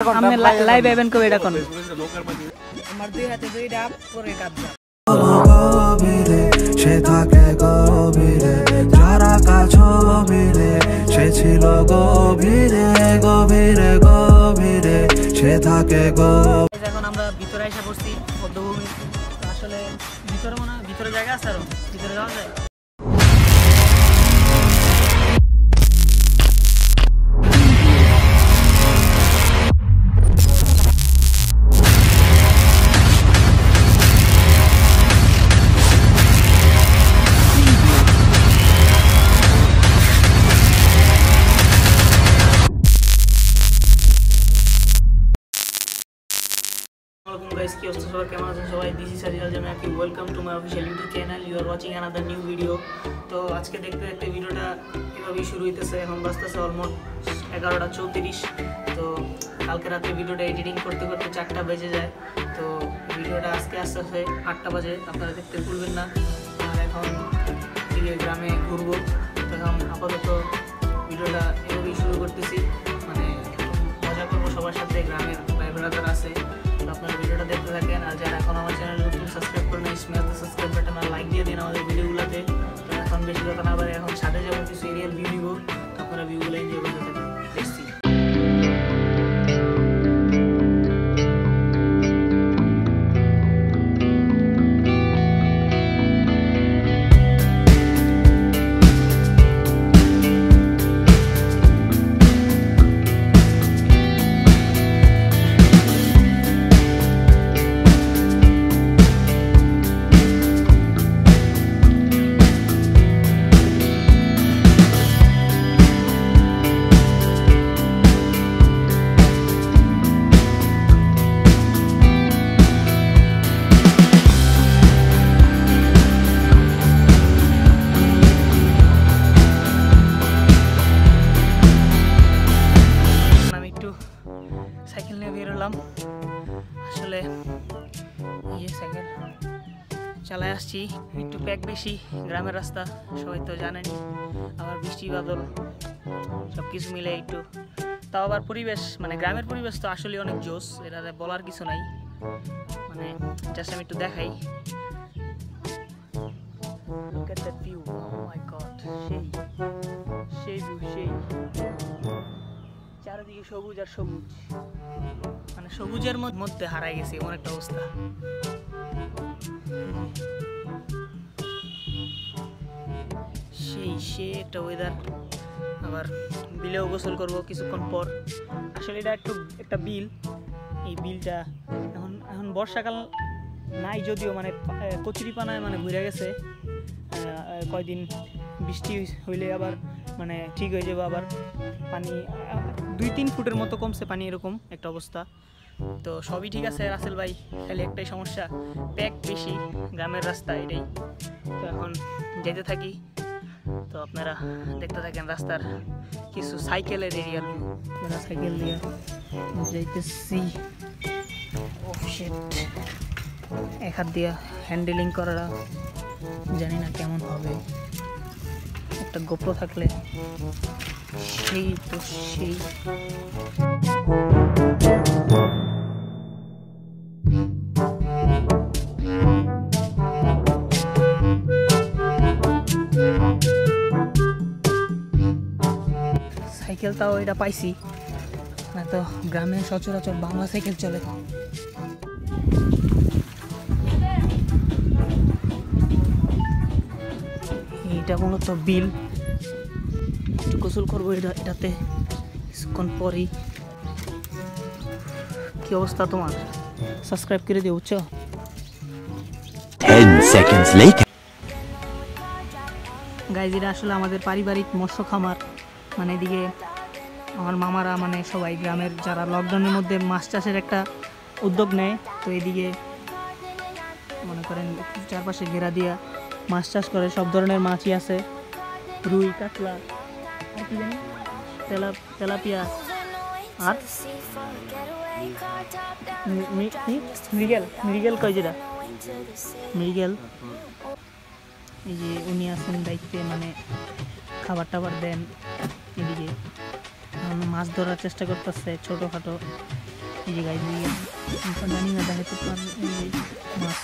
আমি live event কবে এটা কোন আমার দুই হাতে দুই ডাব পরে কাঁদলাম গভীরে সে থাকে গভীরে যারা কাছবিরে সে ছিল গভীরে গভীরে গভীরে সে থাকে গভীরে। এখন আমরা ভিতরে এসে পড়ছি পদ্মভূমি। আসলে ভিতরে মনে হয় ভিতরে জায়গা আছে, আরো ভিতরে যাওয়া যায়। কি অবস্থা সবাই, কেমন আছেন সবাই? This is Sajid Al Jamiaki, welcome to my official YouTube channel. You are watching another new video. তো আজকে দেখতে দেখতে ভিডিওটা কীভাবে শুরু হইতেছে। এখন বাজতেছে অলমোস্ট 11:34। তো কালকে রাতে ভিডিওটা এডিটিং করতে করতে 4টা বেজে যায়। তো ভিডিওটা আজকে আস্তে আস্তে 8টা বাজে, আপনারা দেখতে ভুলবেন না। আর এখন দিকে গ্রামে ঘুরবো। এখন আপাতত ভিডিওটা এভাবেই শুরু করতেছি, মানে মজা করবো সবার সাথে। গ্রামের ভাই ব্রাদার আছে, আপনারা ভিডিওটা দেখতে থাকেন। আর যারা এখন আমার চ্যানেল নতুন সাবস্ক্রাইব করে নেই, স্ম্যাশ দ্য সাবস্ক্রাইব বাটন আর লাইক দিয়ে দিন আমাদের ভিডিওগুলোতে। তো এখন বেশি কথা না বলে এখন ছাদে যাবো, কিছু এরিয়াল ভিউ নিব। তো আপনারা ভিউগুলো এনজয় করতে থাকেন। দেখছি সাইকেল নিয়ে বেরোলাম। আসলে সাইকেল চালায় আসছি, একটু প্যাক বেশি। গ্রামের রাস্তা সবাই তো জানেনি, আবার বৃষ্টি বাদল সব কিছু মিলে একটু। তাও আবার পরিবেশ, মানে গ্রামের পরিবেশ তো আসলে অনেক জোস, এটা বলার কিছু নাই। মানে জাস্ট আমি একটু দেখাই। Look at that view, oh my god, সেই ভিউ, সেই চারিদিকে সবুজ আর সবুজ, মানে সবুজের মধ্যে হারাই গেছে এমন একটা অবস্থা। সেই একটা ওয়েদার। আবার বিলেও গোসল করবো কিছুক্ষণ পর। আসলে এটা একটা বিল। এই বিলটা এখন বর্ষাকাল নাই যদিও, মানে কচুরিপানায় মানে ঘুরে গেছে। কয়দিন বৃষ্টি হইলে আবার মানে ঠিক হয়ে যাবে, আবার পানি 2-3 ফুটের মতো কমছে পানি, এরকম একটা অবস্থা। তো সবই ঠিক আছে রাসেল ভাই, খালি একটাই সমস্যা, প্যাক বেশি গ্রামের রাস্তা, এটাই। তো এখন যেতে থাকি, তো আপনারা দেখতে থাকেন রাস্তার কিছু সাইকেলের এরিয়ার ভিউ। সাইকেল দিয়ে যাইতেছি। এক হাত দিয়ে হ্যান্ডেলিং করা জানি না কেমন হবে, একটা গোপ্রো থাকলে সেই তো সেই। সাইকেল তাও এটা পাইছি না, তো গ্রামে সচরাচর বাংলা সাইকেল চলে। এটা মূলত বিল, একটু গোসল করবো এটাতে কিছুক্ষণ পরেই। কি অবস্থা তোমার? সাবস্ক্রাইব করে দিও, বুঝছো? 10 seconds later. গাইজ, এটা আসলে আমাদের পারিবারিক মৎস্য খামার। মানে এদিকে আমার মামারা, মানে সবাই গ্রামের যারা লকডাউনের মধ্যে মাছ চাষের একটা উদ্যোগ নেয়। তো এদিকে মনে করেন চারপাশে ঘেরা দিয়া মাছ চাষ করে। সব ধরনের মাছই আছে, রুই, কাতলা, আর কি জানি, তেলাপিয়া, আর মৃগেল কয়, যেটা মৃগেল। এই যে উনি আছেন দায়িত্বে, মানে খাবার টাবার দেন। এদিকে মাছ ধরার চেষ্টা করতেছে ছোটোখাটো এই যে গাইজ জানি না দেখাতে পারবে এই যে মাছ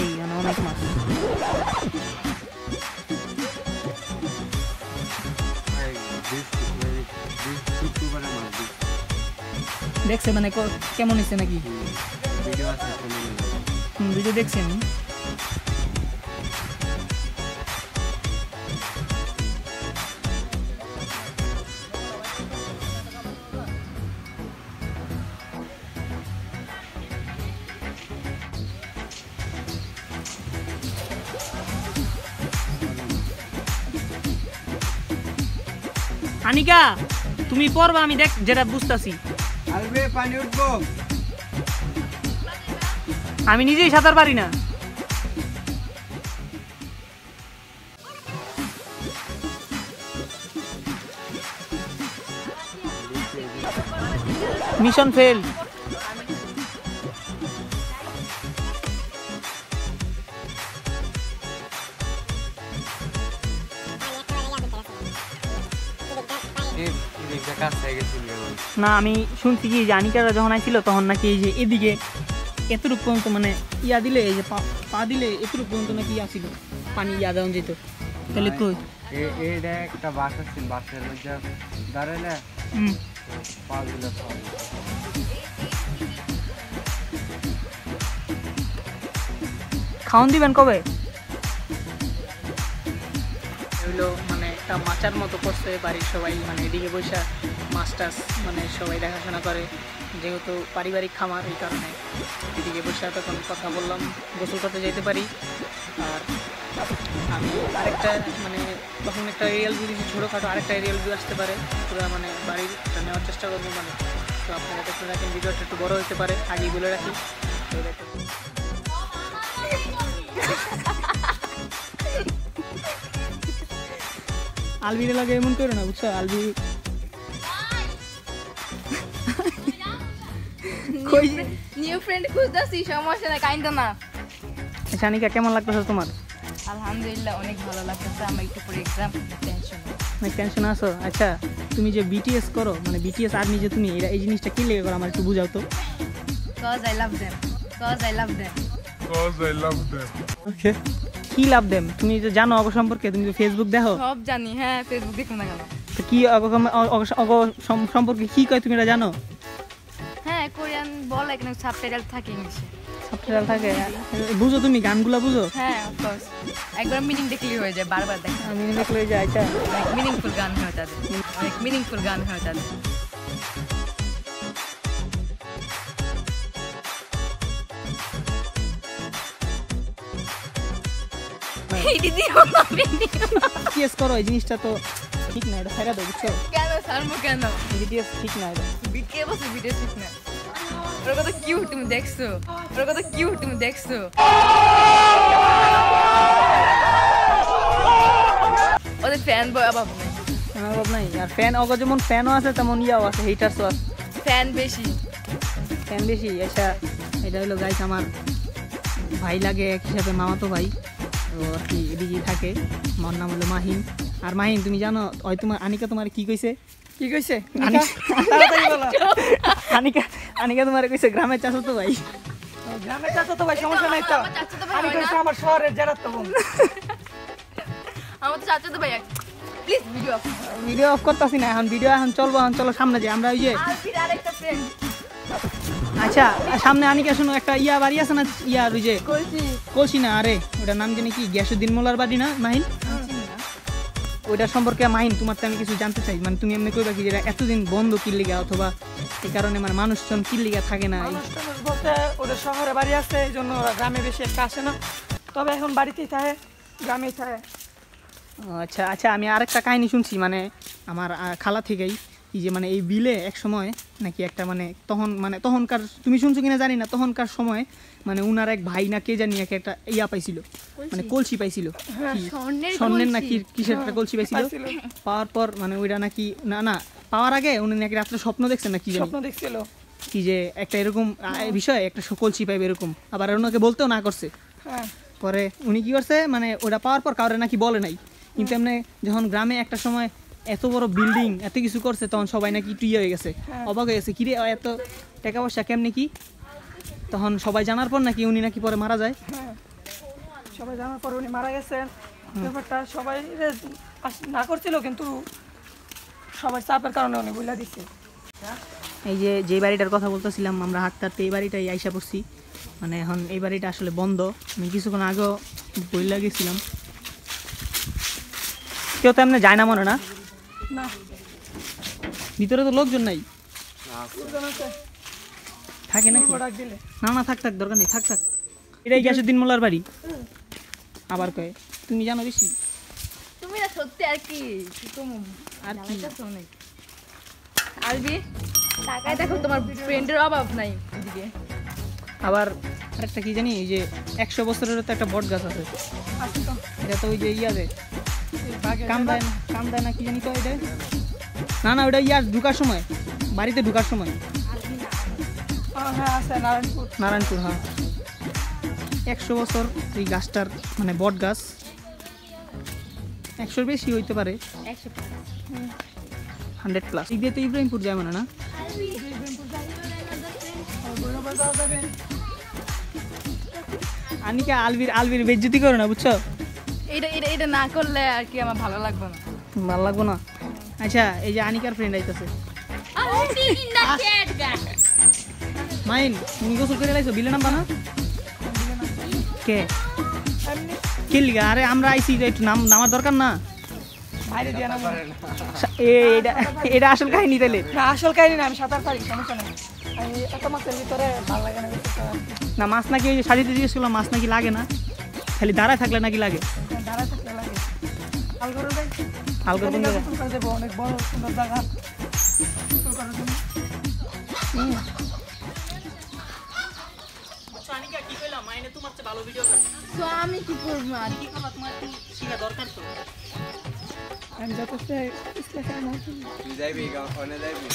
এই অনেক মাছ দেখছে মানে কেমন হয়েছে নাকি ভিডিও দেখছি আমি আনিকা তুমি পড়বা আমি দেখ যেটা বুঝতাছি পানি উঠবো আমি নিজেই সাঁতার পারি না মিশন ফেল না আমি শুনছি কি যে আনিকারা যখন আইছিল তখন নাকি এই যে এদিকে এতটুক পর্যন্ত মানে ইয়া দিলে এই যে পা দিলে এতটুক পর্যন্ত নাকি ইয়া ছিল পানি ইয়া দেওয়া যেত তাহলে কই এটা একটা বাস আছে বাসের মধ্যে দাঁড়ালে পা দিলে খাওয়ান দিবেন কবে এগুলো মানে একটা মাচার মতো করছে বাড়ির সবাই মানে এদিকে বসে মাছ টাছ মানে সবাই দেখাশোনা করে যেহেতু পারিবারিক খামার এই কারণে এদিকে বসে তখন কথা বললাম গোসল করতে যেতে পারি আর আমি আরেকটা মানে তখন একটা এরিয়াল ভিউ দিচ্ছি ছোটোখাটো আরেকটা এরিয়াল ভিউ আসতে পারে পুরো মানে বাড়িটা নেওয়ার চেষ্টা করবো মানে তো আপনারা দেখতে রাখেন ভিডিওটা একটু বড়ো হতে পারে আগেই বলে রাখি আলবিরে লাগে এমন করো না বুঝছো আলবি নিউ ফ্রেন্ড খুঁজতেছি সমস্যা না কাইন্দ না শানিকা কেমন লাগতেছে তোমার আলহামদুলিল্লাহ অনেক ভালো লাগতেছে আমার একটু পরে এক্সাম টেনশন অনেক টেনশন আছো আচ্ছা তুমি যে বিটিএস করো মানে বিটিএস আর্মি যে তুমি এই জিনিসটা কি লেগে করো আমার একটু বুঝাও তো cause I love them ওকে কি লাভ দেম তুমি যে জানো অগ সম্পর্কে তুমি যে ফেসবুক দেখো সব জানি হ্যাঁ ফেসবুক দেখো না কেন তো কি অগ সম্পর্কে কি কয় তুমি এটা জানো হ্যাঁ কোরিয়ান বল এখানে সাবটাইটেল থাকে ইংলিশে সাবটাইটেল থাকে বুঝো তুমি গানগুলো বুঝো হ্যাঁ অফ কোর্স একবার মিনিং দেখলেই হয়ে যায় বারবার দেখা আমি দেখলে যে আচ্ছা অনেক মিনিংফুল গান হয় তাদের অনেক মিনিংফুল গান হয় তাদের এই দিদি বিটিএস করো এই জিনিসটা তো ঠিক না এটা ছাইরা দাও বুঝছো কেন সারমু কেন বিটিএস ঠিক না এটা বিটিএস বসে বিটিএস ঠিক না ওর কত কিউট তুমি দেখছো ওর কত কিউট তুমি দেখছো ওদের ফ্যান বয় অভাব নেই অভাব নাই আর ফ্যান অগ যেমন ফ্যানও আছে তেমন ইয়াও আছে হিটারসও আছে ফ্যান বেশি আচ্ছা এটা হলো গাইস আমার ভাই লাগে এক হিসাবে মামাতো ভাই তো আর কি এদিকেই থাকে আমার নাম হলো মাহিন আর মাহিন তুমি জানো ওই তোমার আনিকা তোমার কি কইছে আনিকা তোমার কইছে গ্রামের চাচাতো ভাই সমস্যা নাই তো আমি কইছি আমার শহরের জারাতো বোন আমার তো চাচাতো ভাই প্লিজ ভিডিও অফ করতেছি না এখন চলো সামনে যাই আমরা ওই যে আরেকটা ফ্রেন্ড আচ্ছা সামনে আনিকা শুনো একটা ইয়া বাড়ি আছে না ইয়া ওই যে কলসি না আরে ওটার নাম জানি কি গ্যাসুদ্দিন মোল্লার বাড়ি না মাহিন ওইটার সম্পর্কে মাহিন তোমার তো আমি কিছু জানতে চাই মানে তুমি এমনি কইবা কি যেটা এতদিন বন্ধ কিল্লিগা অথবা এই কারণে মানে মানুষজন কিল্লিগা থাকে না বলতে ওদের শহরে বাড়ি আছে এই জন্য গ্রামে বেশি একটা আসে না তবে এখন বাড়িতেই থাকে গ্রামেই থাকে আচ্ছা আচ্ছা আমি আরেকটা কাহিনী শুনছি মানে আমার খালা থেকেই এই যে মানে এই বিলে এক সময় নাকি একটা মানে তখনকার তুমি শুনছো কিনা জানি না তখনকার সময় মানে উনার এক ভাই না কে জানি একটা ইয়া পাইছিল মানে কলসি পাইছিল স্বর্ণের নাকি কিসের একটা কলসি পাইছিল পাওয়ার পর মানে ওইটা নাকি না পাওয়ার আগে উনি নাকি রাত্রে স্বপ্ন দেখছেন না কি স্বপ্ন দেখছিল কি যে একটা এরকম বিষয় একটা কলসি পাইবে এরকম আবার ওনাকে বলতেও না করছে পরে উনি কি করছে মানে ওটা পাওয়ার পর কাউরে নাকি বলে নাই কিন্তু এমনি যখন গ্রামে একটা সময় এত বড় বিল্ডিং এত কিছু করছে তখন সবাই নাকি একটু ইয়ে হয়ে গেছে, অবাক হয়ে গেছে কিরে এত টাকা পয়সা কেমনি কি, তখন সবাই জানার পর নাকি উনি নাকি পরে মারা যায়। হ্যাঁ সবাই জানার পর উনি মারা গেছেন। ব্যাপারটা সবাই না করছিল কিন্তু সবাই চাপের কারণে উনি বলে দিচ্ছে। এই যে বাড়িটার কথা বলতেছিলাম আমরা হাঁটতে হাঁটতে এই বাড়িটাই আইসা পড়ছি, মানে এখন এই বাড়িটা আসলে বন্ধ, আমি কিছুক্ষণ আগেও বইলা গেছিলাম, কেউ তো এমনি যায় না মনে না, না ভিতরে তো লোকজন নাই থাকে নাকি? ডাক দিলে না না থাক থাক দরকার নেই, থাক থাক। এটাই গিয়াসুদ্দিন মোল্লার বাড়ি। আবার কয়ে তুমি জানো বেশি, তুমি না সত্যি আর কি আর কি আলবি টাকায় দেখো তোমার ফ্রেন্ডের অভাব নাই এদিকে। আবার আরেকটা কি জানি, এই যে 100 বছরের তো একটা বট গাছ আছে, এটা তো ওই যে ইয়াতে কাম দেয় না কি জানি তো এটা, না না ওটা ইয়ার ঢুকার সময়, বাড়িতে ঢুকার সময়, হ্যাঁ আছে নারায়ণপুর, হ্যাঁ 100 বছর এই গাছটার, মানে বট গাছ 100-র বেশি হইতে পারে, 100+। এই দিয়ে তো ইব্রাহিমপুর যায় মানে না, আনিকা আলবির বেজ্জতি করো না বুঝছো, এটা না করলে আর কি আমার ভালো লাগবে না, ভালো লাগবো না। আচ্ছা এই যে আনিকার ফ্রেন্ড আইতাছে, মাইন তুমি গোসল করে লাইছো বিলে নাম্বা না কে কে লিগা? আরে আমরা আইছি একটু নামার দরকার না, বাইরে দিয়ে না এটা আসল কাহিনী তাইলে না আসল কাহিনী না, আমি সাঁতার পারি সমস্যা নেই, আমি এত মাছের ভিতরে ভালো লাগে না না। মাছ নাকি ওই যে সাজিতে জিজ্ঞেস করলাম, মাছ নাকি লাগে না, খালি দাঁড়ায় থাকলে নাকি লাগে, দাঁড়ায় থাকলে লাগে। আলগর দেবো অনেক বড় সুন্দর জায়গা, আমি কি করবো আর আমি যথেষ্ট তুই যাইবি ওখানে যাইবি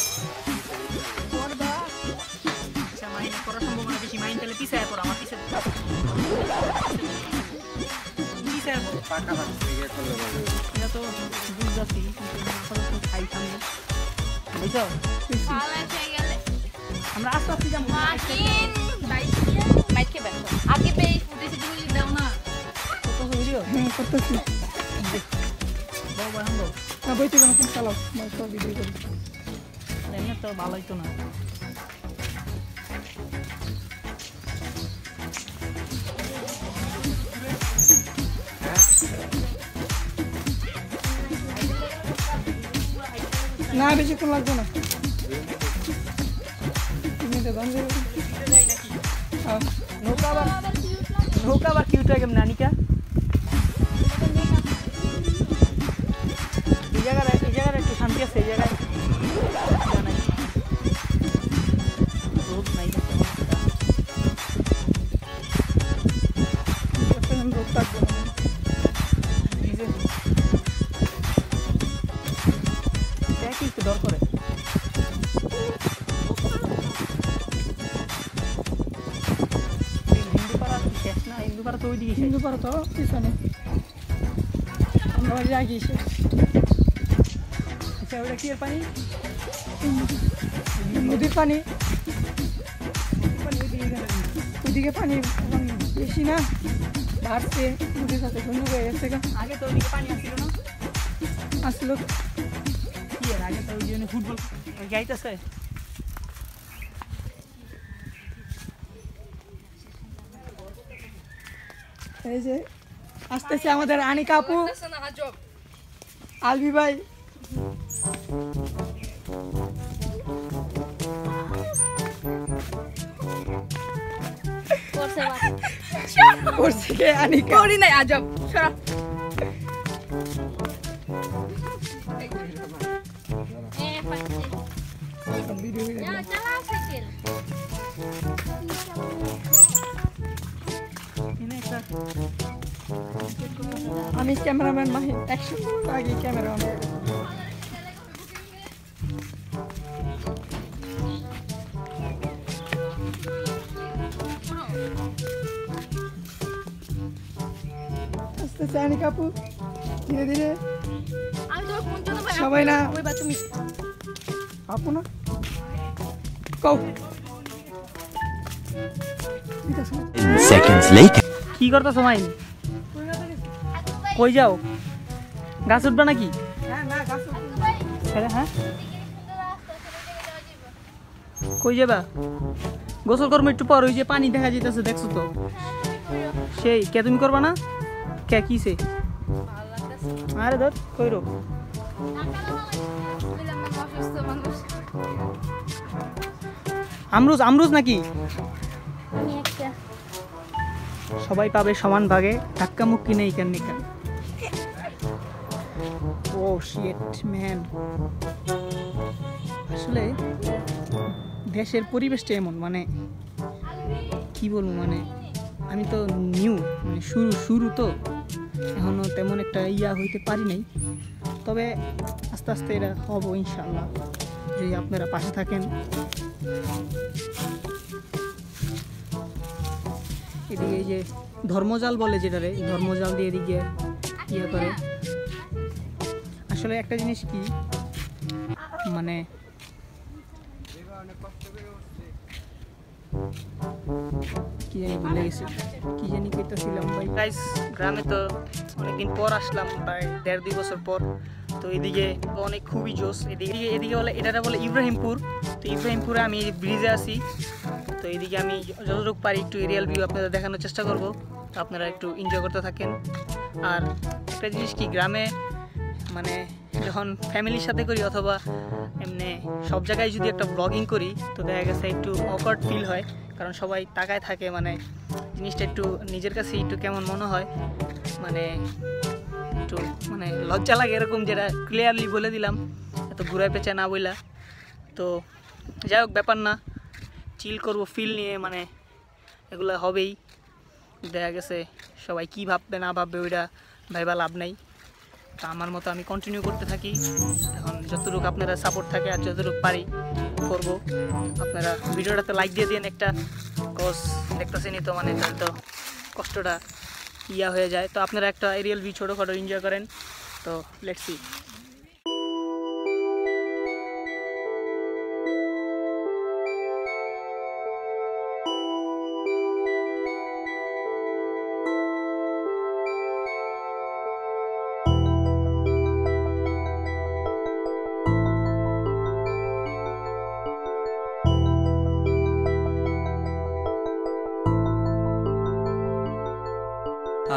আচ্ছা মাইনে করার সম্ভাবনা বেশি, মাইন তাহলে পিছায় পড়ো, আমার পিছায় পাকা লাগছে গিয়ে করলে ভালো এটা তো বুঝতেছি, কিন্তু খাই সামনে বুঝছো, আমরা আস্তে আস্তে যাবো, আগে পেয়ে ফুটেছে তুমি দাও না ভিডিও করতেছি বড় বড় না বইতে কোনো চালাও সব ভিডিও করি, এমনি তো ভালোই তো না। না বেশিক্ষণ লাগবে না, নৌকা আবার কিউট হয় কেমন আনিকা, এই জায়গায় একটু শান্তি আছে, এই জায়গায় রোদ নাই, রোগ থাকবো না একটু দর করে শেষ না, ইন্দুপাড়া তো ওই দিকে হিন্দু পারো তো পিছনে আমরা ওই জায়গায় শেষ। আচ্ছা ওটা কি এর পানি, নদীর পানি, ওইদিকে পানি এখন বেশি না বাড়ছে, নদীর সাথে বন্ধু হয়ে গেছে, আগে তো ওইদিকে পানি আসছিল না, আসলো কি এর আগে তো ওই জন্য ফুটবল গাইতেছে। এই যে আসতেছে আমাদের আনিকা আপু, আলবি ভাই, করছে কে আনিকা, করি নাই আজব সরা আমি ক্যামেরাম্যান মাহিন, অ্যাকশন আগে ক্যামেরাম্যান। আস্তে আস্তে আনিকা আপু ধীরে ধীরে, আমি তো কোন জন্য ভাই সবাই না ওই বা তুমি আপু না কও Seconds later. কি করতেছো মাই? কই যাও? গাছ উঠবা নাকি? হ্যাঁ কই যাবা? গোসল করবো একটু পর, ওই যে পানি দেখা যাইতেছে দেখছো তো, সেই কে তুমি করবা না? কে কিসে? আরে ধর কইরো আমরুজ আমরুজ নাকি? সবাই পাবে সমান ভাগে, ধাক্কা মুক্কি নেই কেন নিকান। ও শিট ম্যান, আসলে দেশের পরিবেশটা এমন, মানে কি বলবো, মানে আমি তো নিউ, মানে শুরু তো এখনো তেমন একটা হইতে পারি নাই, তবে আস্তে আস্তে এটা হবো ইনশাল্লাহ, যদি আপনারা পাশে থাকেন। এদিকে এই যে ধর্মজাল বলে যেটারে, ধর্মজাল দিয়ে এদিকে করে। আসলে একটা জিনিস কি, মানে কি জানি ভুলে গেছি, কি জানি কইতাছিলাম ভাই। গাইস গ্রামে তো অনেকদিন পর আসলাম, প্রায় 1.5-2 বছর পর। তো এদিকে অনেক খুবই জোশ, এদিকে বলে এটাটা বলে ইব্রাহিমপুর। তো ইব্রাহিমপুরে আমি ব্রিজে আছি, তো এইদিকে আমি যতটুকু পারি একটু এরিয়াল ভিউ আপনাদের দেখানোর চেষ্টা করব, তো আপনারা একটু এনজয় করতে থাকেন। আর একটা জিনিস কি, গ্রামে মানে যখন ফ্যামিলির সাথে করি অথবা এমনি সব জায়গায় যদি একটা ব্লগিং করি, তো দেখা গেছে একটু অকওয়ার্ড ফিল হয়, কারণ সবাই তাকায় থাকে, মানে জিনিসটা একটু নিজের কাছে একটু কেমন মনে হয়, মানে একটু মানে লজ্জা লাগে এরকম, যেটা ক্লিয়ারলি বলে দিলাম এত ঘুরায় পেঁচা না বইলা। তো যাই হোক, ব্যাপার না, চিল করব ফিল নিয়ে, মানে এগুলো হবেই। দেখা গেছে সবাই কি ভাববে না ভাববে ওইটা ভাইবা লাভ নাই, তো আমার মতো আমি কন্টিনিউ করতে থাকি। এখন যতটুকু আপনারা সাপোর্ট থাকে আর যতটুকু পারি করব। আপনারা ভিডিওটাতে লাইক দিয়ে দিন একটা, কজ দেখতেছেনই তো, মানে তাহলে তো কষ্টটা হয়ে যায়। তো আপনারা একটা এরিয়াল ভিউ ছোটোখাটো এনজয় করেন। তো লেটস সি।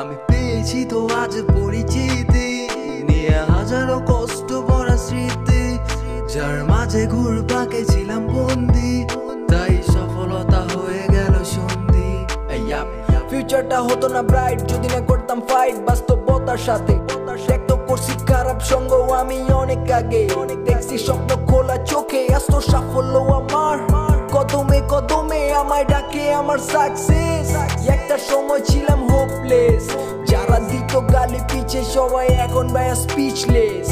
আমি পেয়েছি তো আজ পরিচিতি নিয়ে হাজারো কষ্ট ভরা স্মৃতি, যার মাঝে ঘুরপাকে ছিলাম বন্দি, তাই সফলতা হয়ে গেল সন্ধি। ফিউচারটা হতো না ব্রাইট যদি না করতাম ফাইট বাস্তবতার সাথে। দেখতো করছি খারাপ সঙ্গ আমি অনেক আগে, দেখছি স্বপ্ন খোলা চোখে, আসতো সাফল্য আমার কদমে কদমে আমায় ডাকে আমার সাকসেস। একটা সময় ছিলাম হোপলেস, যারা দিত গালি পিছে সবাই এখন ভাইয়া স্পিচলেস।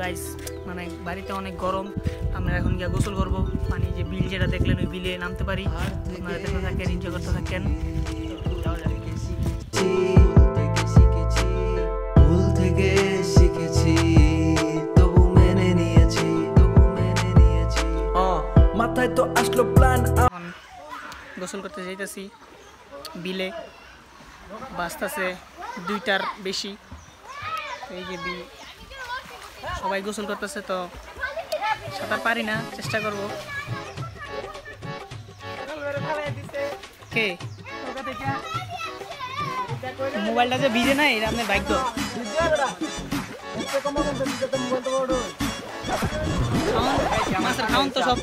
গাইস মানে বাড়িতে অনেক গরম, আমরা এখন গিয়ে গোসল করবো। পানি যে বিল যেটা দেখলেন ওই বিলে নামতে পারি, আপনারা দেখতে থাকেন, এনজয় করতে থাকেন। ভুল থেকে শিখেছি, তবু মেনে নিয়েছি। মাথায় তো আসলো প্ল্যান, এখন গোসল করতে যাইতেছি বিলে, বাসতাছে 2টার বেশি। এই যে বিল, সবাই গোসল করতেছে, তো সাঁতার পারি না, চেষ্টা করব। কে মোবাইলটা যে ভিজে নাই, এটা আপনার বাইক তো খাওন তো সব।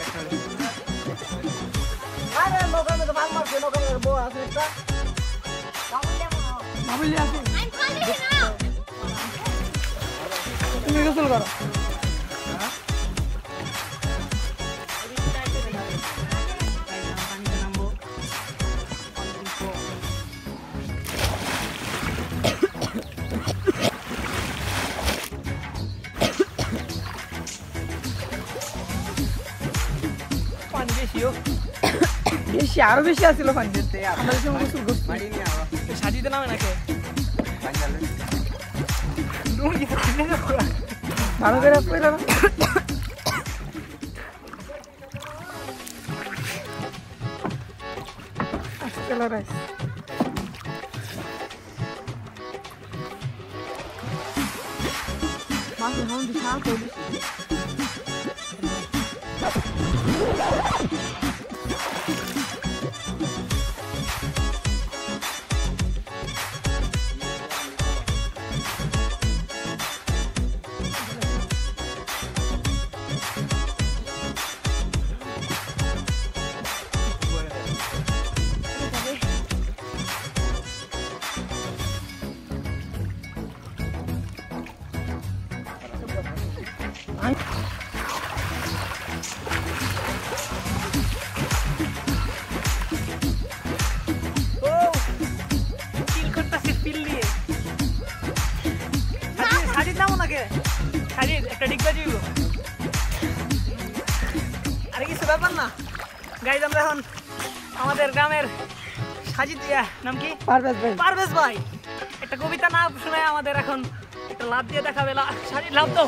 তুমি গোসল করো। বেশি আরো বেশি আছিল পানিতে আমরা যখন গোসল করছি মাটি নিয়ে আবার সাজিতে নামে নাকি বাঙ্গালে ভালো করে পড়া না চলো রাইস মাছ হাউন দিশা করি একটা ডিগবাজি হইব আর কিছু ব্যাপার না গাইজ আমরা এখন আমাদের গ্রামের সাজিদ নাম কি পারভেজ ভাই একটা কবিতা না শুনে আমাদের এখন একটা লাভ দিয়ে দেখাবে সাজিদ লাভ দাও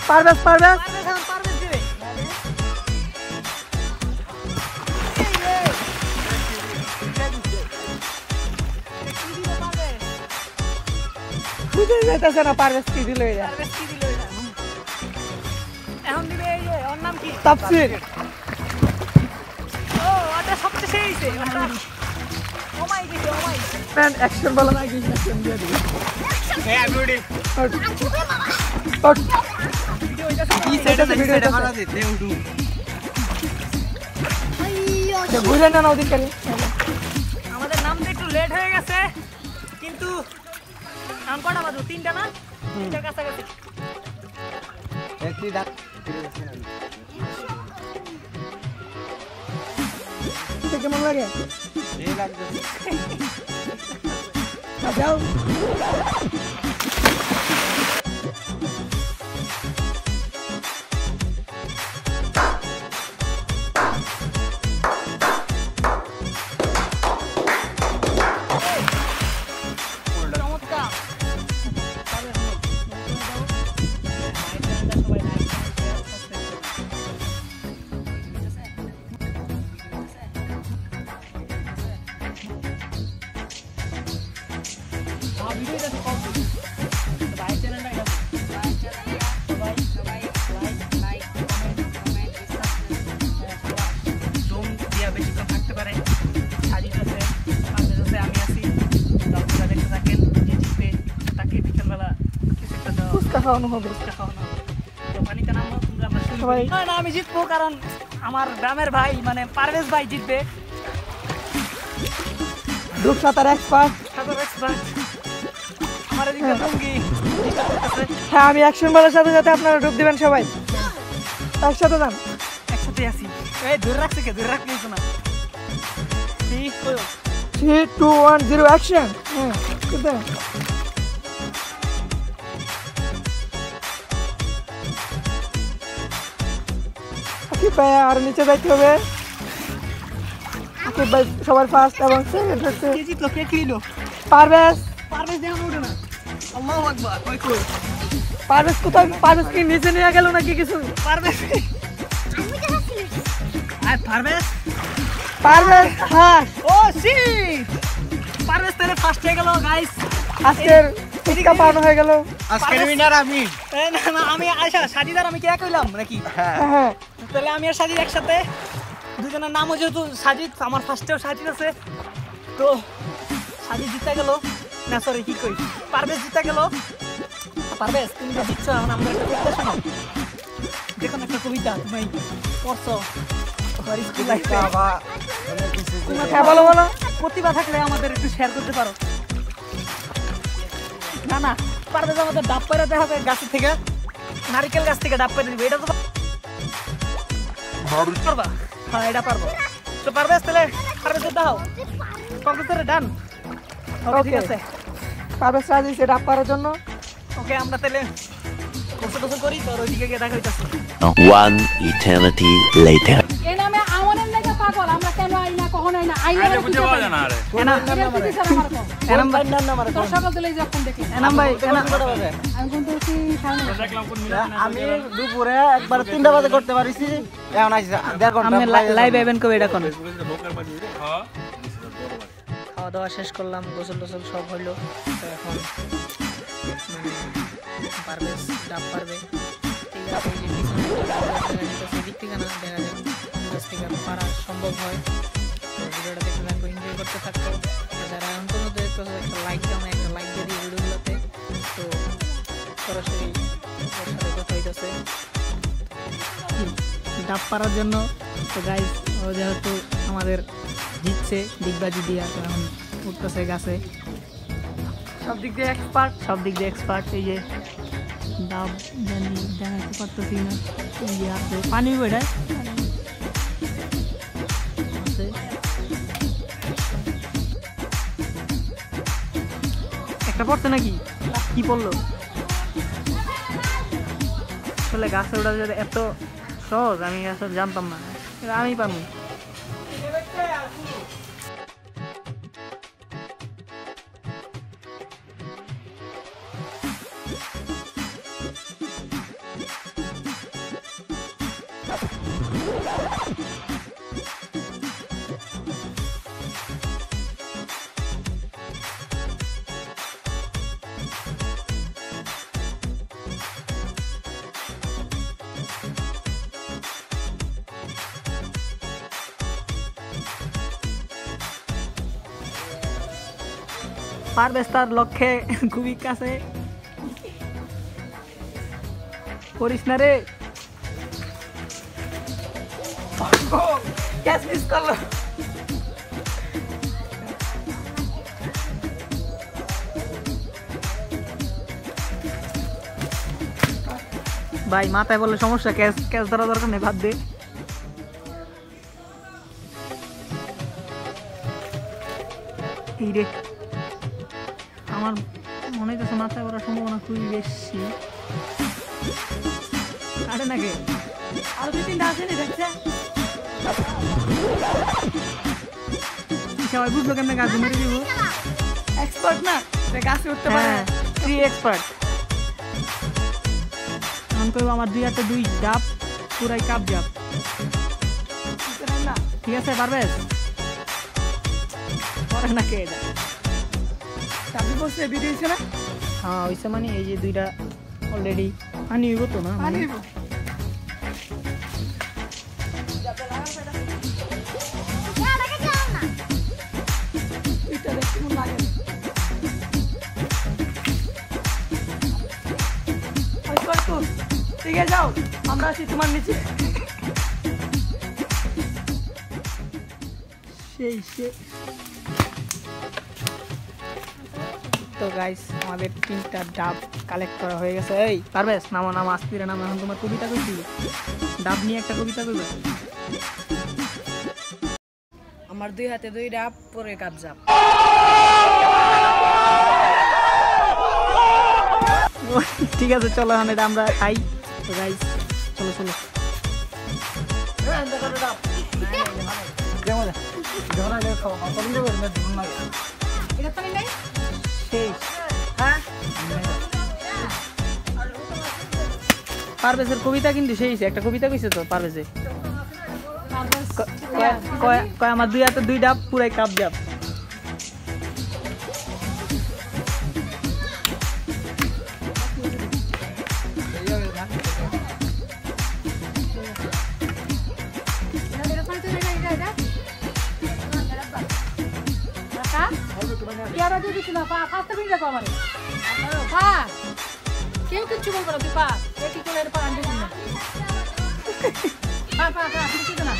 পারভেজ দিবে বুঝে যাইতেছে না পারভেজ কি দিল এটা এখন দিবে এই যে ওর নাম কি তাফসীর ও এটা সবচেয়ে সেই হইছে ও মাই ম্যান অ্যাকশন বলা না কি অ্যাকশন দিয়ে দিই হ্যাঁ গুডি কি সেটা ভিডিওটা করা দিতে উঠু আচ্ছা বুঝলেন না ওদিন করে আমাদের নাম তো একটু লেট হয়ে গেছে কিন্তু নাম কটা বাজু 3টা না 3টার কাছাকাছি একটি ডাক কেমন লাগে এই লাগছে যাও খাওয়ানো হবে সবাই না আমি জিতবো কারণ আমার গ্রামের ভাই মানে পারভেজ ভাই জিতবে ডুব সাঁতার এক্সপার্ট আমার এদিকে লুঙ্গি হ্যাঁ আমি অ্যাকশন বলার সাথে সাথে আপনারা ডুব দিবেন সবাই একসাথে যান একসাথে আসি এই ধরে রাখছে কে ধরে রাখলি না 3 2 1 0 অ্যাকশন হ্যাঁ কিন্তু কি ভাই আর নিচে যাইতে হবে ওকে ভাই সবার ফার্স্ট এবং সেকেন্ড হচ্ছে কে জিতলো কে খেলো পারভেজ দেখো ওঠে না আল্লাহু আকবার কই পারভেজ কোথায় পারভেজ কি নিচে নিয়ে গেল নাকি কিছু পারভেজ হ্যাঁ ও শিট পারভেজ তেরে ফার্স্ট হয়ে গেল গাইস আজকের টিকা পাওয়া হয়ে গেল আজকের উইনার আমি না আমি আয়শা সাজিদার আমি কি এক হইলাম নাকি হ্যাঁ তাহলে আমি আর সাজিদ একসাথে দুজনের নামও যেহেতু সাজিদ আমার ফার্স্টেও সাজিদ আছে তো সাজিদ জিতে গেল না সরি কি কই পারভেজ জিতে গেল পারভেজ তুমি তো জিতছো এখন আমরা একটা কবিতা শোনাও দেখুন একটা কবিতা তুমি পড়ছো তোমার স্কুল লাইফে হ্যাঁ বলো বলো প্রতিভা থাকলে আমাদের একটু শেয়ার করতে পারো না না পারভেজ আমাদের ডাব পেরে দেখাবে গাছ থেকে নারকেল গাছ থেকে ডাব পেরে দিবে এটা তো পারবা হ্যাঁ এটা পারবো তো পারভেজ তাহলে পারভেজ দাও কম্পিউটারে ডান ওকে ঠিক আছে পারভেজ রাজি হয়েছে ডাব পারার জন্য। ওকে আমরা তাহলে গোসল টোসল করি তোর ওইদিকে গিয়ে দেখা হইতাছে One eternity later. এই নামে আমাদের লেগে পাগল আমরা কেন আই না কখন আই না আইলে বুঝতে পারি না আরে এনাম ভাই নাম মারে তোর সকাল থেকে যখন দেখি এনাম ভাই আমি কোন তো কি খাই আমি দুপুরে একবার 3টা বাজে করতে পারিছি এখন আইছি 1.5 ঘন্টা আমি লাইভ ইভেন্ট কবে এটা কোন খাওয়া দাওয়া শেষ করলাম গোসল টোসল সব হইলো তো এখন পারভেজ ডাব পারবে ঠিক আছে এই যে পিছনে সেদিক থেকে না দেখা যায় কাছ থেকে পারা সম্ভব হয় তো ভিডিওটা দেখতে থাকো এনজয় করতে থাকো যারা এখন পর্যন্ত দেখতেছো একটা লাইক দাও একটা লাইক দিয়ে দিও ভিডিওগুলোতে তো সরাসরি ওর সাথে কথা হইতেছে ডাব পারার জন্য তো গাইজ ও যেহেতু আমাদের জিতছে ডিগবাজি দিয়ে এখন উঠতেছে গাছে সব দিক দিয়ে এক্সপার্ট। এই যে ডাব জানি দেখাতে পারতেছি না এই যে আছে পানি বেড়ায় আছে একটা পড়ছে নাকি কি পড়লো আসলে গাছে ওটা যদি এত সহজ আমি আসলে জানতাম না এটা আমি পারবো পারভেজ তার লক্ষ্যে খুবই কাছে করিস না রে ক্যাচ মিস করলো। ভাই মাথায় বললে সমস্যা ক্যাচ ক্যাচ ধরা দরকার নেই ভাত দে এই রে আমার মনে হইতেছে মাথায় পড়ার সম্ভাবনা খুবই বেশি কাটে নাকি আর 2-3টা আসেনি দেখছে সবাই বুঝলো কেমন গাছ মেরে দিব এক্সপার্ট না সে গাছে উঠতে পারে। হ্যাঁ তুই এক্সপার্ট আমি কইব আমার 2 হাতে 2 ডাব পুরাই কাপ ডাব না ঠিক আছে পারভেজ পরে নাকি এটা আপনি বলছে ভিডিও হয়েছে না হ্যাঁ হইছে মানে এই যে 2টা অলরেডি পানি হইব তো না পানি এটা দেখতে মন লাগে ঠিক আছে যাও আমরা আছি তোমার নিচে সেই তো গাইস আমাদের 3টা ডাব কালেক্ট করা হয়ে গেছে এই পারভেজ নামো নাম আস্তিরে নাম এখন তোমার কবিতা কইছি ডাব নিয়ে একটা কবিতা কইবা আমার 2 হাতে 2 ডাব পরে কাপ জাপ ঠিক আছে চলো এখন এটা আমরা খাই তো গাইস চলো চলো এটা তো নাই সেই পারভেজের কবিতা কিন্তু সেই একটা কবিতা কইছে তো পারভেজে কয় আমার 2 হাতে 2 ডাব পুরাই কাপ ডাব কেউ কিচ্ছু বলবো না তুই পা কি করে পা আনতে না কিছু না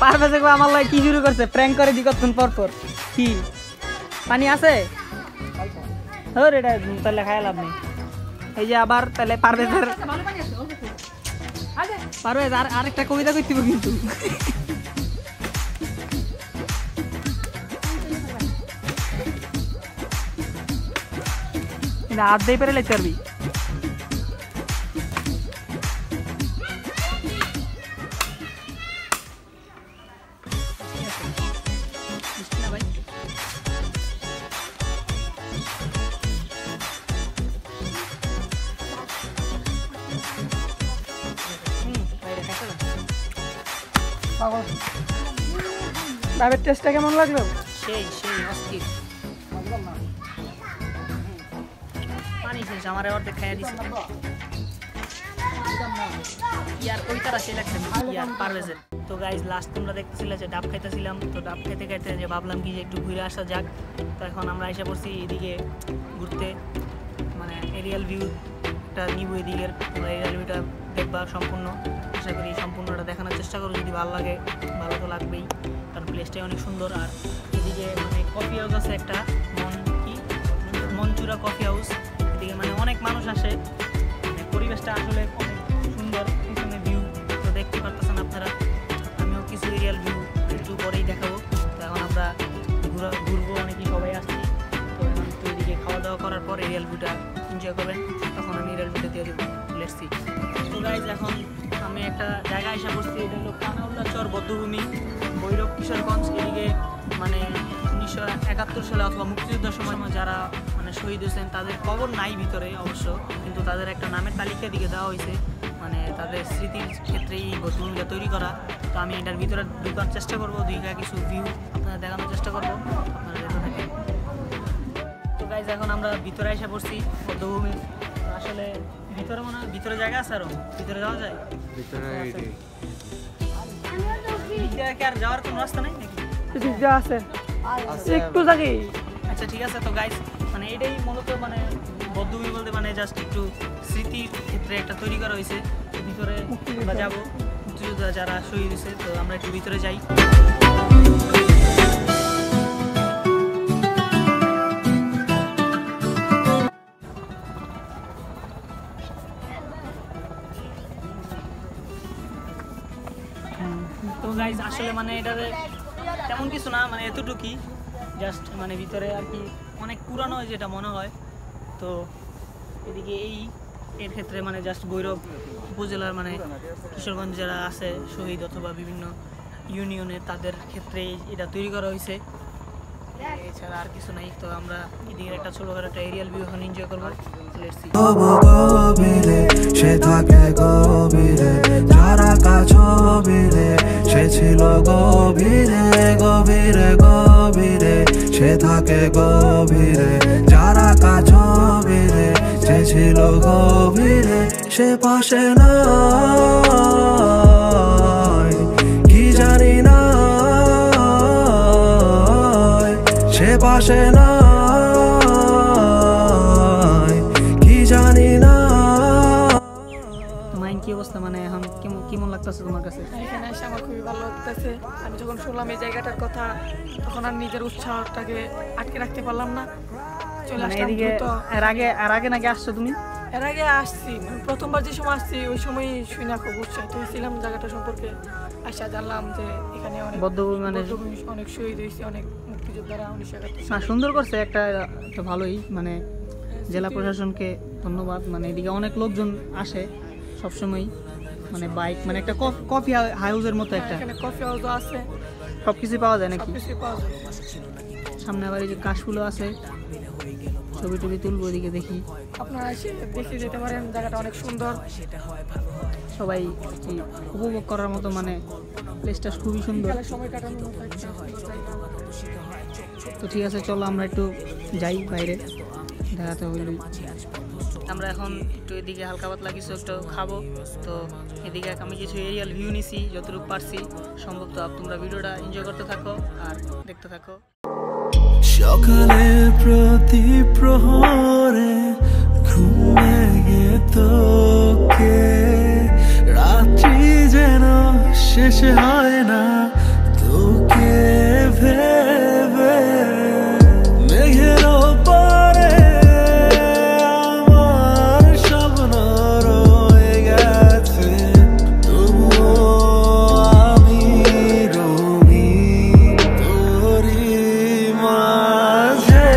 পারভেজে আমার লাগে কি শুরু করছে প্র্যাঙ্ক করে দি কতক্ষণ পর পর কি পানি আছে ওর এটা তাহলে খাই লাভ নেই এই যে আবার তাহলে পারভেজের ভালো পানি আছে পারভেজ আরেকটা কবিতা কইতে কিন্তু কিন্তু হাত দিয়ে পেরে লাইতে পারবি। ডাবের টেস্টটা কেমন লাগলো? সেই সেই অস্থির। পানি শেষ, আমার অর্ধেক খাইয়া দিছে। ইয়ার ওই তারা সে লাগছে ইয়ার পারভেজের। তো গাইজ লাস্ট তোমরা দেখতেছিলে যে ডাব খাইতেছিলাম, তো ডাব খাইতে খাইতে যে ভাবলাম কি যে একটু ঘুরে আসা যাক। তো এখন আমরা এসে পড়ছি এদিকে ঘুরতে, মানে এরিয়াল ভিউটা নিব এদিকের। তোমরা এরিয়াল ভিউটা দেখবা সম্পূর্ণ, আশা করি সম্পূর্ণটা দেখানোর চেষ্টা করো। যদি ভালো লাগে, ভালো তো লাগবেই, কারণ প্লেসটাই অনেক সুন্দর। আর এদিকে মানে কফি হাউস আছে একটা, মনচুরা কফি হাউস। এদিকে মানে অনেক মানুষ আসে, মানে পরিবেশটা আসলে অনেক সুন্দর। পিছনে ভিউ তো দেখতে পারতেছেন আপনারা। আমিও কিছু এরিয়াল ভিউ একটু পরেই দেখাবো। তো এখন আমরা ঘুরবো, অনেকেই সবাই আসছি। তো এখন তো এদিকে খাওয়া দাওয়া করার পর এরিয়াল ভিউটা এনজয় করবেন, তখন আমি এরিয়াল ভিউটা দিয়ে দেবো। Let's see. তো গাইজ এখন আমি একটা জায়গায় এসে বসছি, এটা হলো কানাউল্লা চর বদ্ধভূমি, ভৈরব কিশোরগঞ্জ। এদিকে মানে 1971 সালে অথবা মুক্তিযুদ্ধের সময় যারা মানে শহীদ হয়েছেন তাদের কবর নাই ভিতরে অবশ্য, কিন্তু তাদের একটা নামের তালিকা দিকে দেওয়া হয়েছে, মানে তাদের স্মৃতির ক্ষেত্রে এই বদ্ধভূমিটা তৈরি করা। তো আমি এটার ভিতরে ঢোকার চেষ্টা করবো, দিকে কিছু ভিউ আপনারা দেখানোর চেষ্টা করবো, আপনারা দেখতে থাকেন। তো গাইজ এখন আমরা ভিতরে এসে পড়ছি বদ্ধভূমি। আসলে ভিতরে মনে হয় ভিতরে জায়গা আছে, আরো ভিতরে যাওয়া যায়? ভিতরে আর যাওয়ার কোনো রাস্তা নেই নাকি? আছে একটু জায়গা। আচ্ছা ঠিক আছে। তো গাইজ মানে এটাই মূলত মানে বদ্ধভূমি বলতে মানে জাস্ট একটু স্মৃতির ক্ষেত্রে একটা তৈরি করা হয়েছে। ভিতরে আমরা যাবো, মুক্তিযোদ্ধা যারা শহীদ হয়েছে, তো আমরা একটু ভিতরে যাই। তো গাইজ আসলে মানে এটাতে তেমন কিছু না, মানে এতটুকুই জাস্ট মানে ভিতরে আর কি অনেক পুরানো যেটা মনে হয়। তো এদিকে এর ক্ষেত্রে মানে জাস্ট ভৈরব উপজেলার মানে কিশোরগঞ্জ যারা আছে শহীদ অথবা বিভিন্ন ইউনিয়নে তাদের ক্ষেত্রে এটা তৈরি করা হয়েছে, এছাড়া আর কিছু নাই। তো আমরা এদিকে একটা ছোটখাটো একটা এরিয়াল ভিউ এখন এনজয় করবো। Let's see. সে থাকে গভীরে, যারা কাছবিরে, সে ছিল গভীরে গভীরে গভীরে, সে থাকে গভীরে, যারা কাছবিরে, সে ছিল গভীরে, সে পাশে নয় কি জানি না, সে পাশে নয় কি জানি না। মাইন্ড কি অবস্থা, মানে এখন কেমন লাগতেছে তোমার কাছে? এখানে এসে আমার খুবই ভালো লাগতেছে। আমি যখন শুনলাম এই জায়গাটার কথা, তখন আর নিজের উৎসাহটাকে আটকে রাখতে পারলাম না, চলে আসলাম। এদিকে এর আগে নাকি আসছো তুমি? এর আগে আসছি, প্রথমবার যে সময় আসছি ওই সময় শুনে খুব উৎসাহিত হয়েছিলাম জায়গাটা সম্পর্কে। আসা জানলাম যে এখানে অনেক বদ্ধভূমি মানে অনেক শহীদ হয়েছে, অনেক মুক্তিযোদ্ধারা 1971 সুন্দর করছে একটা ভালোই, মানে জেলা প্রশাসনকে ধন্যবাদ। মানে এদিকে অনেক লোকজন আসে সবসময়, মানে বাইক মানে একটা কফি হাউসের মতো একটা, এখানে কফি হাউস আছে, সবকিছু পাওয়া যায় নাকি? সবকিছু পাওয়া যায়। সামনে আবার এই যে কাশফুলও আছে, ছবি টবি তুলবো এদিকে দেখি। আপনারা এসে দেখে যেতে পারেন, জায়গাটা অনেক সুন্দর, সবাই উপভোগ করার মতো, মানে প্লেসটা খুবই সুন্দর। সময় কাটানোর মতো একটা জায়গা। তো ঠিক আছে, চলো আমরা একটু যাই বাইরে, দেখাতে হইল। আমরা এখন একটু এদিকে হালকা পাতলা কিছু একটু খাবো। তো এদিকে আমি কিছু এরিয়াল ভিউ নিছি যতটুকু পারছি সম্ভব। তো তোমরা ভিডিওটা এনজয় করতে থাকো আর দেখতে থাকো। সকালের প্রতি প্রহরে ঘুমিয়ে তোকে, রাত্রি যেন শেষ হয় না তোকে ভেবে, মেঘের ওপরে আমার স্বপ্ন রয়ে গেছে, তবুও আমি রবি তোরি মাঝে।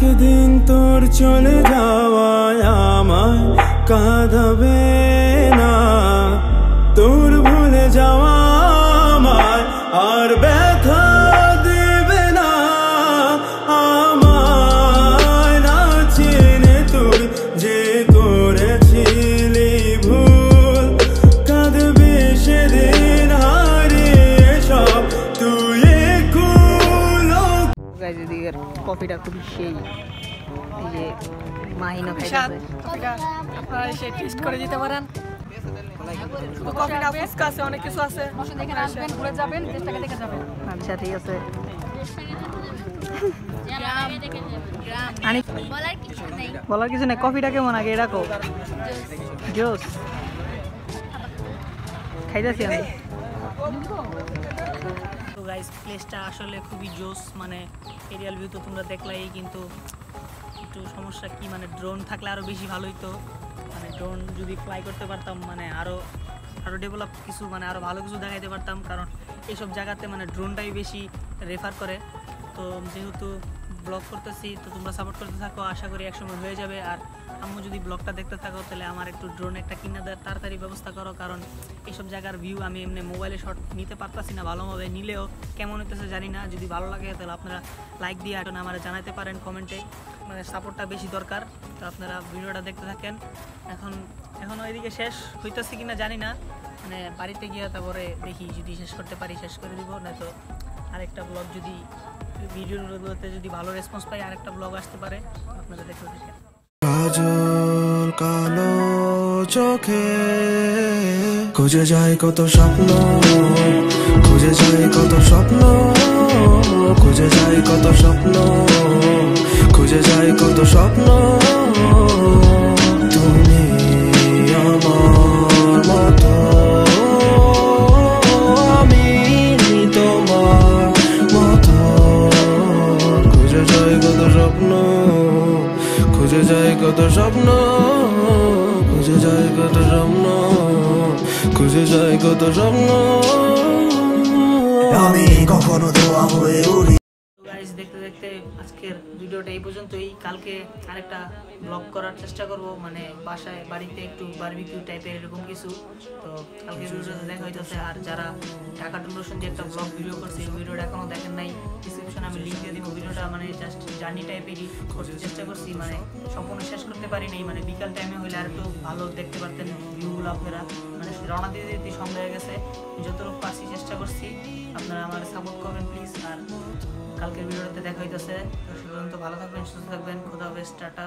একদিন তোর চলে যাওয়ায় আমায় কাঁদাবে না, তোর ভুলে যাওয়া আমায় আর ব্যথা দেবে না। আমায় না চিনে তুই যে করেছিলি ভুল, কাঁদবি সেদিন হারিয়ে সব তুই কুলো। গাইজ এদিকে কফিটা খুবই সেই, এই যে মাহিনা বিশাল খাইতেছে। কফিটা আপনারা এসে টেস্ট করে দিতে পারেন। শুধু কফি না, ফুচকা আছে, অনেক কিছু আছে। বসে দেখে আসবেন, ঘুরে যাবেন, দেশটাকে দেখে যাবেন। আচ্ছা ঠিক আছে। বলার কিছু নেই। কফিটা কেমন আগে এটা কো? জোস খাইতেছি আমি। তো গাইস প্লেসটা আসলে খুবই জোস, মানে এরিয়াল ভিউ তো তোমরা দেখলাই, কিন্তু একটু সমস্যা কি মানে ড্রোন থাকলে আরও বেশি ভালো হইতো। মানে ড্রোন যদি ফ্লাই করতে পারতাম মানে আরও ডেভেলপ কিছু মানে আরও ভালো কিছু দেখাইতে পারতাম, কারণ এইসব জায়গাতে মানে ড্রোনটাই বেশি রেফার করে। তো যেহেতু ব্লগ করতেছি তো তোমরা সাপোর্ট করতে থাকো, আশা করি একসময় হয়ে যাবে। আর আম্মু যদি ব্লগটা দেখতে থাকো তাহলে আমার একটু ড্রোন একটা কিনে দেওয়ার তাড়াতাড়ি ব্যবস্থা করো, কারণ এইসব জায়গার ভিউ আমি এমনি মোবাইলে শট নিতে পারতাছি না ভালোভাবে, নিলেও কেমন হইতেছে জানি না। যদি ভালো লাগে তাহলে আপনারা লাইক দিয়ে এখন আমার জানাতে পারেন কমেন্টে, মানে সাপোর্টটা বেশি দরকার। তো আপনারা ভিডিওটা দেখতে থাকেন। এখনও এদিকে শেষ হইতেছে কিনা জানি না, মানে বাড়িতে গিয়ে তারপরে দেখি যদি শেষ করতে পারি শেষ করে দিব, নয়তো আরেকটা ব্লগ যদি ভিডিওগুলোতে যদি ভালো রেসপন্স পাই আরেকটা ব্লগ আসতে পারে। আপনারা দেখতে থাকেন। কাজল কালো চোখে খুঁজে যায় কত স্বপ্ন, খুঁজে যায় কত স্বপ্ন, খুঁজে যায় কত স্বপ্ন, খুঁজে যায় কত স্বপ্ন। তুমি আমার মতো, আমি তোমার মতো, খুঁজে যায় কত স্বপ্ন, খুঁজে যায় কত স্বপ্ন, খুঁজে যায় কত স্বপ্ন, খুঁজে যায় কত স্বপ্ন। আমি কখনো দোয়া হয়ে উড়ি। গাইস দেখতে দেখতে আজকের ভিডিওটা এই পর্যন্তই। কালকে আরেকটা ব্লগ করার চেষ্টা করব, মানে বাসায় বাড়িতে একটু বারবিকিউ টাইপের এরকম কিছু। তো কালকে ভিডিওতে দেখা হইতেছে। আর যারা ঢাকা টু লোশন দিয়ে একটা ব্লগ ভিডিও করছে, এই ভিডিওটা এখনো দেখেন নাই, ডিসক্রিপশনে আমি লিঙ্ক দিয়ে দিব। ভিডিওটা মানে জাস্ট জার্নি টাইপেরই করতে চেষ্টা করছি, মানে সম্পূর্ণ শেষ করতে পারিনি। মানে বিকাল টাইমে হইলে আর একটু ভালো দেখতে পারতেন ভিউগুলো আপনারা। মানে রওনা দিয়ে দিতে সন্ধ্যা হয়ে গেছে, যতটুকু পারছি চেষ্টা করছি। আপনারা আমার সাপোর্ট করবেন প্লিজ। আর কালকের ভিডিওতে দেখা হইতেছে। তো সে পর্যন্ত ভালো থাকবেন, সুস্থ থাকবেন। খোদা হাফেজ, টাটা।